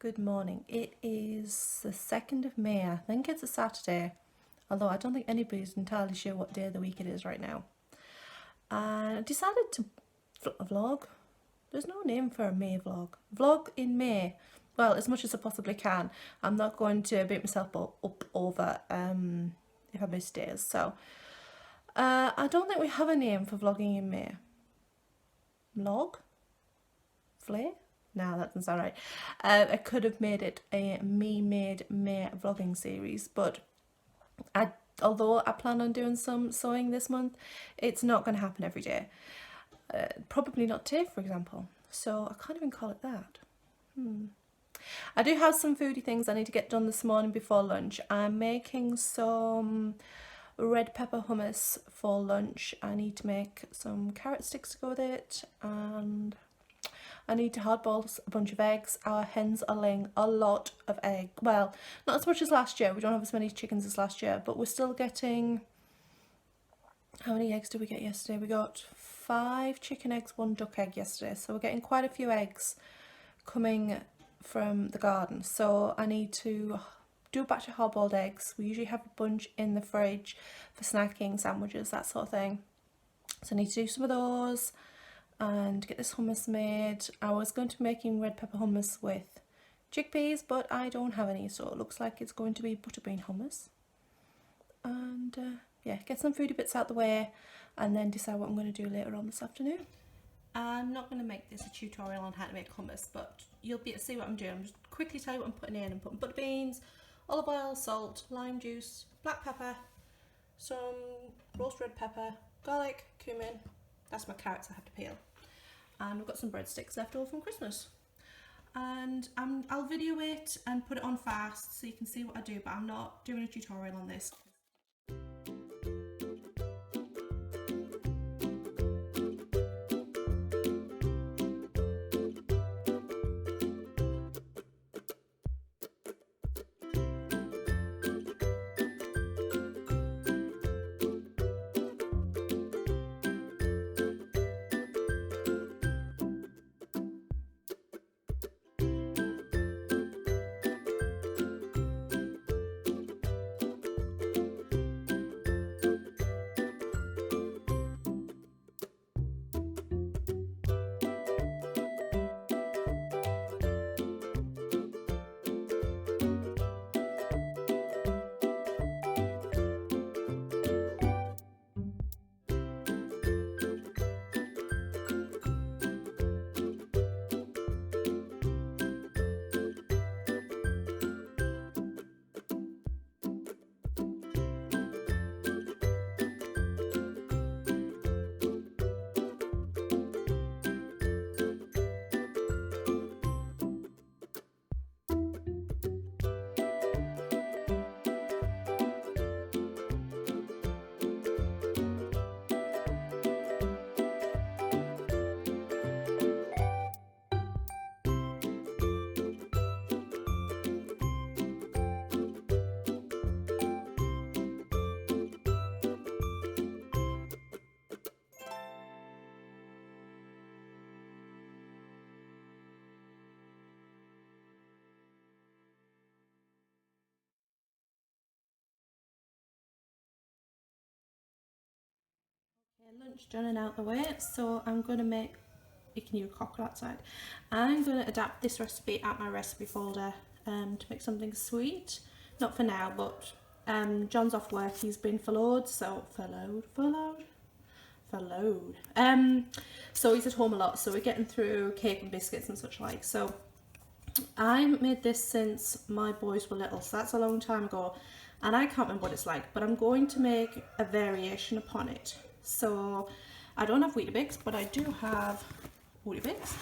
Good morning. It is the 2nd of May. I think it's a Saturday, although I don't think anybody's entirely sure what day of the week it is right now. And I decided to vlog. There's no name for a May vlog. Vlog in May. Well, as much as I possibly can. I'm not going to beat myself up over if I miss days. So I don't think we have a name for vlogging in May. Vlog? Flay? No, that doesn't sound right. I could have made it a me-made May vlogging series, but although I plan on doing some sewing this month, it's not going to happen every day. Probably not today, for example. So I can't even call it that. I do have some foodie things I need to get done this morning before lunch. I'm making some red pepper hummus for lunch. I need to make some carrot sticks to go with it, and I need to hardboil a bunch of eggs. Our hens are laying a lot of eggs. Well, not as much as last year. We don't have as many chickens as last year, but we're still getting... How many eggs did we get yesterday? We got 5 chicken eggs, 1 duck egg yesterday. So we're getting quite a few eggs coming from the garden. So I need to do a batch of hard-boiled eggs. We usually have a bunch in the fridge for snacking, sandwiches, that sort of thing. So I need to do some of those and get this hummus made. I was going to be making red pepper hummus with chickpeas, but I don't have any, so it looks like it's going to be butterbean hummus. And yeah, get some foodie bits out the way and then decide what I'm going to do later on this afternoon. I'm not going to make this a tutorial on how to make hummus, but you'll be able to see what I'm doing. I'm just quickly tell you what I'm putting in. I'm putting butter beans, olive oil, salt, lime juice, black pepper, some roast red pepper, garlic, cumin. That's my carrots I have to peel. And we've got some breadsticks left over from Christmas. And I'll video it and put it on fast so you can see what I do, but I'm not doing a tutorial on this. Lunch done and out the way, so I'm going to make, you can hear a cockle outside, I'm going to adapt this recipe out my recipe folder to make something sweet, not for now, but John's off work, he's been furloughed, so so he's at home a lot, so we're getting through cake and biscuits and such like. So I made this since my boys were little, so that's a long time ago, and I can't remember what it's like, but I'm going to make a variation upon it. So I don't have Weetabix, but I do have Weetabix,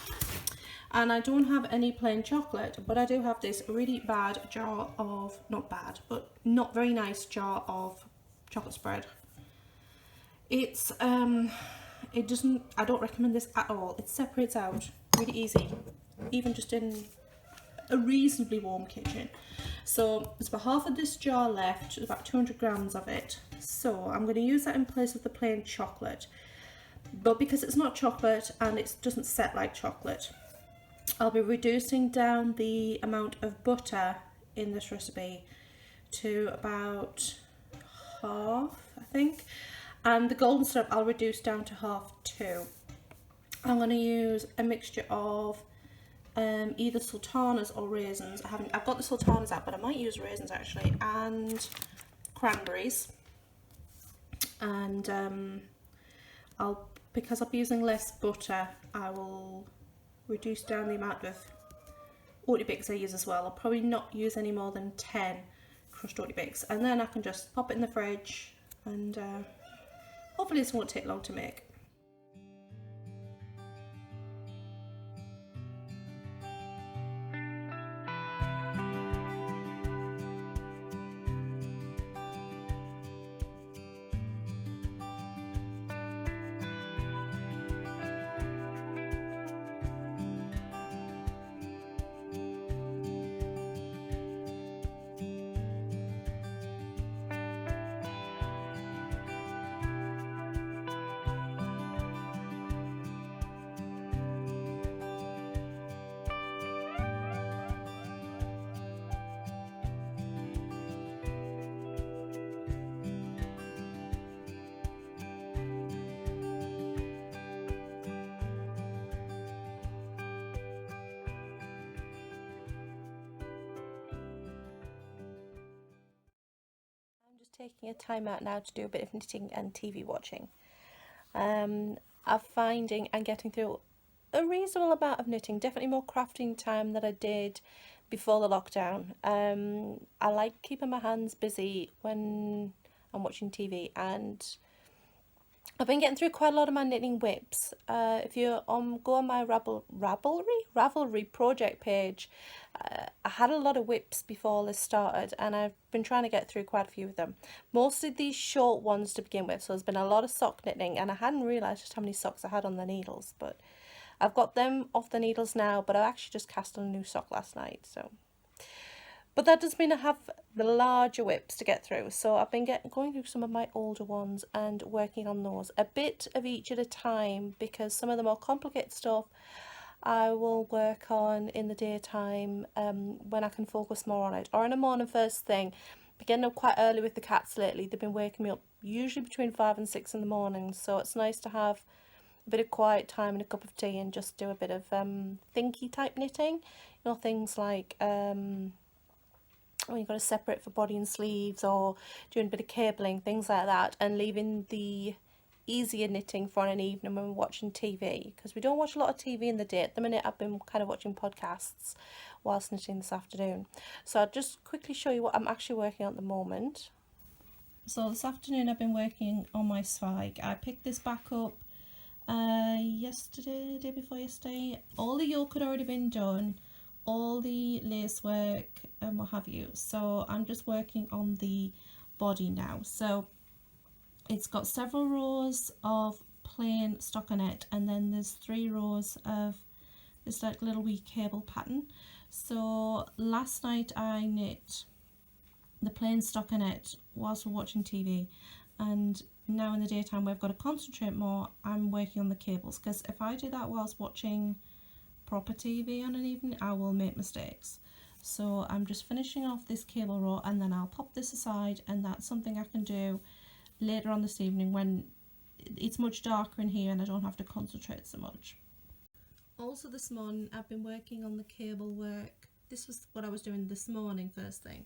and I don't have any plain chocolate, but I do have this really bad jar of, not bad, but not very nice jar of chocolate spread. It's it doesn't, I don't recommend this at all. It separates out really easy, even just in a reasonably warm kitchen. So there's about half of this jar left, about 200 grams of it. So I'm going to use that in place of the plain chocolate. But because it's not chocolate and it doesn't set like chocolate, I'll be reducing down the amount of butter in this recipe to about half, I think, and the golden syrup I'll reduce down to half too. I'm going to use a mixture of either sultanas or raisins. I've got the sultanas out, but I might use raisins actually, and cranberries. And because I'll be using less butter, I will reduce down the amount of Oaty Bix I use as well. I'll probably not use any more than 10 crushed Oaty Bix, and then I can just pop it in the fridge, and hopefully this won't take long to make. Taking a time out now to do a bit of knitting and TV watching. I'm finding and getting through a reasonable amount of knitting, definitely more crafting time than I did before the lockdown. I like keeping my hands busy when I'm watching TV, and I've been getting through quite a lot of my knitting whips. If you go on my Ravelry project page, I had a lot of whips before this started, and I've been trying to get through quite a few of them. Mostly these short ones to begin with, so there's been a lot of sock knitting, and I hadn't realised just how many socks I had on the needles, but I've got them off the needles now, but I actually just cast on a new sock last night, so... But that does mean I have the larger whips to get through, so I've been going through some of my older ones and working on those. A bit of each at a time, because some of the more complicated stuff I will work on in the daytime when I can focus more on it. Or in the morning first thing. Been getting up quite early with the cats lately. They've been waking me up usually between 5 and 6 in the morning, so it's nice to have a bit of quiet time and a cup of tea and just do a bit of thinky type knitting. You know, things like... when you've got to separate for body and sleeves, or doing a bit of cabling, things like that, and leaving the easier knitting for an evening when we're watching TV, because we don't watch a lot of TV in the day. At the minute I've been kind of watching podcasts whilst knitting this afternoon. So I'll just quickly show you what I'm actually working on at the moment. So this afternoon I've been working on my Zweig. I picked this back up yesterday, day before yesterday. All the yoke had already been done, all the lace work and what have you, so I'm just working on the body now. So it's got several rows of plain stockinette, and then there's 3 rows of this like little wee cable pattern. So last night I knit the plain stockinette whilst we're watching TV, and now in the daytime where I've got to concentrate more, I'm working on the cables, because if I do that whilst watching proper TV on an evening, I will make mistakes. So I'm just finishing off this cable row, and then I'll pop this aside, and that's something I can do later on this evening when it's much darker in here and I don't have to concentrate so much. Also this morning I've been working on the cable work. This was what I was doing this morning first thing,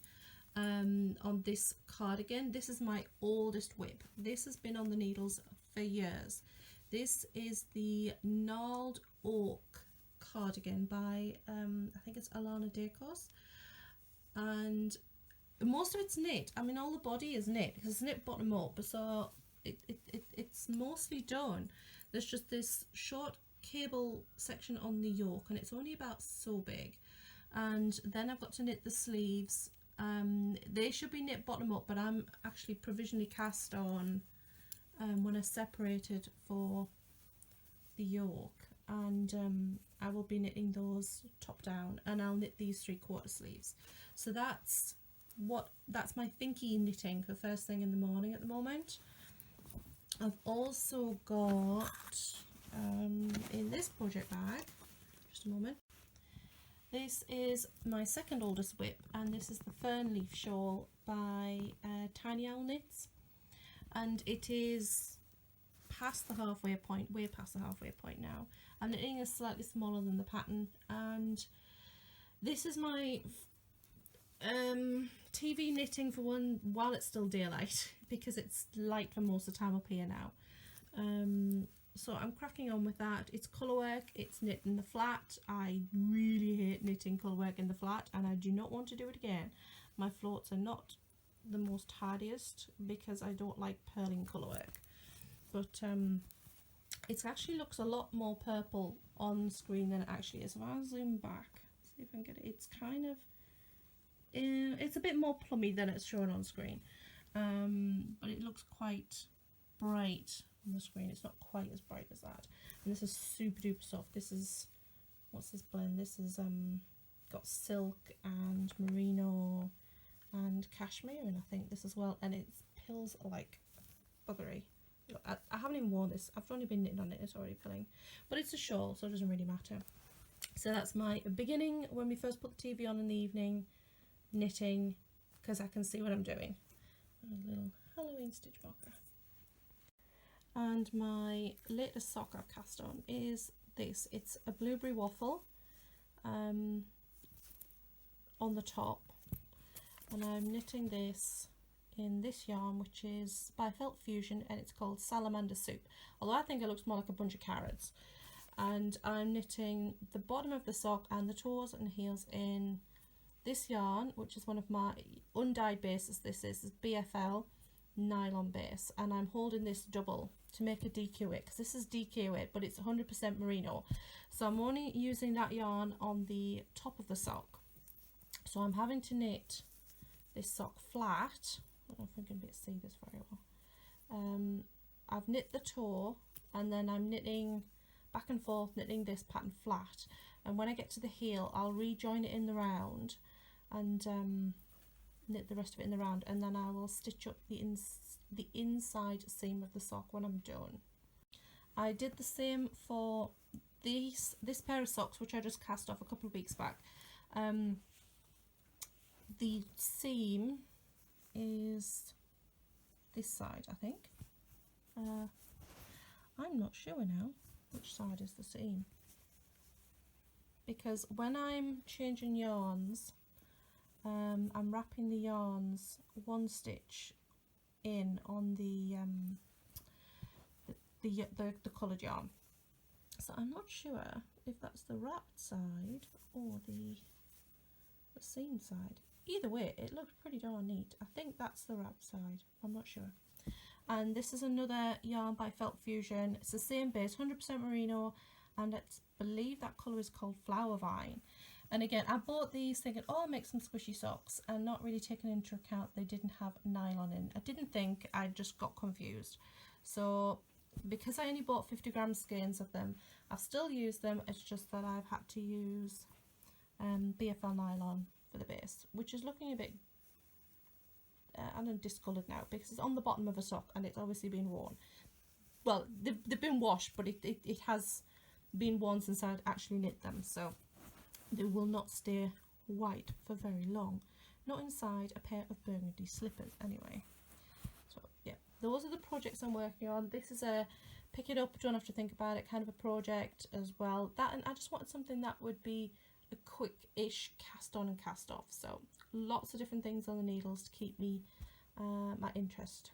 on this cardigan. This is my oldest whip. This has been on the needles for years. This is the Gnarled Oak cardigan by I think it's Alana Dacos, and most of it's knit. I mean, all the body is knit because it's knit bottom up, so it's mostly done. There's just this short cable section on the yoke, and it's only about so big, and then I've got to knit the sleeves. They should be knit bottom up, but I'm actually provisionally cast on when I separated for the yoke, and I will be knitting those top down, and I'll knit these 3/4 sleeves. So that's my thinky knitting for first thing in the morning at the moment. I've also got in this project bag, just a moment, This is my second oldest WIP, and this is the Fern Leaf Shawl by Tiny Owl Knits, and it is past the halfway point, way past the halfway point now. I'm knitting is slightly smaller than the pattern, and this is my TV knitting for one while it's still daylight, because it's light for most of the time up here now. So I'm cracking on with that. It's colourwork, it's knit in the flat. I really hate knitting colourwork in the flat, and I do not want to do it again. My floats are not the most hardiest because I don't like purling colourwork. But it actually looks a lot more purple on screen than it actually is. If I zoom back, see if I can get it, it's kind of, it's a bit more plummy than it's shown on screen. But it looks quite bright on the screen. It's not quite as bright as that. And this is super duper soft. This is, what's this blend? This is got silk and merino and cashmere in, I think, this as well, and it pills like buggery. I haven't even worn this. I've only been knitting on it. It's already pilling, but it's a shawl, so it doesn't really matter. So that's my beginning when we first put the TV on in the evening, knitting, because I can see what I'm doing. A little Halloween stitch marker. And my latest sock I've cast on is this. It's a blueberry waffle on the top, and I'm knitting this in this yarn, which is by Felt Fusion, and it's called Salamander Soup, although I think it looks more like a bunch of carrots. And I'm knitting the bottom of the sock and the toes and heels in this yarn, which is one of my undyed bases. This is BFL nylon base, and I'm holding this double to make a DQ weight, because this is DK weight, but it's 100% merino, so I'm only using that yarn on the top of the sock. So I'm having to knit this sock flat. I don't know if I'm going to be able to see this very well. I've knit the toe, and then I'm knitting back and forth, knitting this pattern flat, and when I get to the heel I'll rejoin it in the round and knit the rest of it in the round, and then I will stitch up the inside seam of the sock when I'm done. I did the same for this pair of socks, which I just cast off a couple of weeks back. The seam is this side, I think. I'm not sure now which side is the seam, because when I'm changing yarns, I'm wrapping the yarns one stitch in on the coloured yarn, so I'm not sure if that's the wrapped side or the seam side. Either way, it looks pretty darn neat. I think that's the wrapped side, I'm not sure. And this is another yarn by Felt Fusion. It's the same base, 100% merino, and I believe that colour is called Flower Vine. And again, I bought these thinking, oh, I'll make some squishy socks, and not really taking into account they didn't have nylon in. I didn't think, I just got confused. So because I only bought 50g skeins of them, I've still used them. It's just that I've had to use BFL nylon for the base, which is looking a bit I don't know, discoloured now, because it's on the bottom of a sock and it's obviously been worn. Well, they've been washed, but it has been worn since I'd actually knit them, so they will not stay white for very long. Not inside a pair of burgundy slippers anyway. So yeah, those are the projects I'm working on. This is a pick it up, don't have to think about it kind of a project as well. That, and I just wanted something that would be a quick-ish cast on and cast off. So lots of different things on the needles to keep me my interest.